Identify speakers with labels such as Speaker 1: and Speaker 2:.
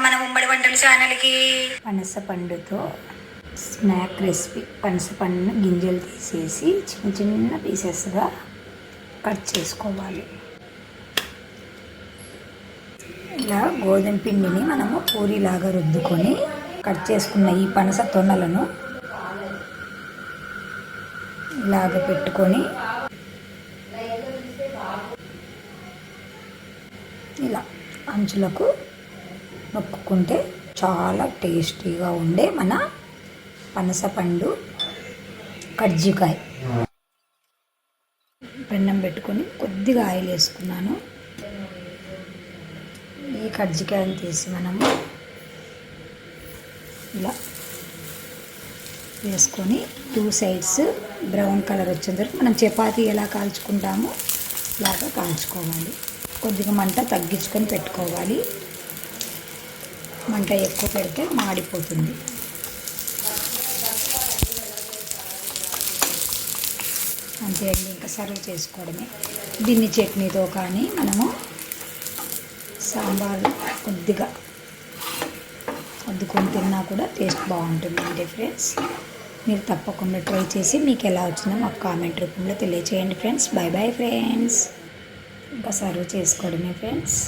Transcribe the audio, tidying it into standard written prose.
Speaker 1: మన ఉమ్మడి వంటల ఛానల్కి. పనస పండుతో స్నాక్ రెసిపీ. పనస పండును గింజలు తీసేసి చిన్న చిన్న పీసెస్గా కట్ చేసుకోవాలి. ఇలా గోధుమ పిండిని మనము పూరీలాగా రుద్దుకొని కట్ చేసుకున్న ఈ పనస తొనలను ఇలాగ పెట్టుకొని ఇలా అంచులకు నొక్కుకుంటే చాలా టేస్టీగా ఉండే మన పనసపండు కజ్జికాయ. పెన్నం పెట్టుకొని కొద్దిగా ఆయిల్ వేసుకున్నాను. ఈ కజ్జికాయని తీసి మనము ఇలా వేసుకొని 2 సైడ్స్ బ్రౌన్ కలర్ వచ్చేంత వరకు మనం చపాతీ ఎలా కాల్చుకుంటామో అలాగా కాల్చుకోవాలి. కొద్దిగా మంట తగ్గించుకొని పెట్టుకోవాలి. మంట ఎక్కువ పెడితే మాడిపోతుంది. అంతే అండి, ఇంకా సర్వ్ చేసుకోవడమే. దీన్ని చట్నీతో కానీ మనము సాంబార్ కొద్దిగా అద్దుకొని తిన్నా కూడా టేస్ట్ బాగుంటుందండి ఫ్రెండ్స్. మీరు తప్పకుండా ట్రై చేసి మీకు ఎలా వచ్చిందో మాకు కామెంట్ రూపంలో తెలియచేయండి ఫ్రెండ్స్. By bye friends. ఇంకా సర్వ్ చేసుకోవడమే ఫ్రెండ్స్.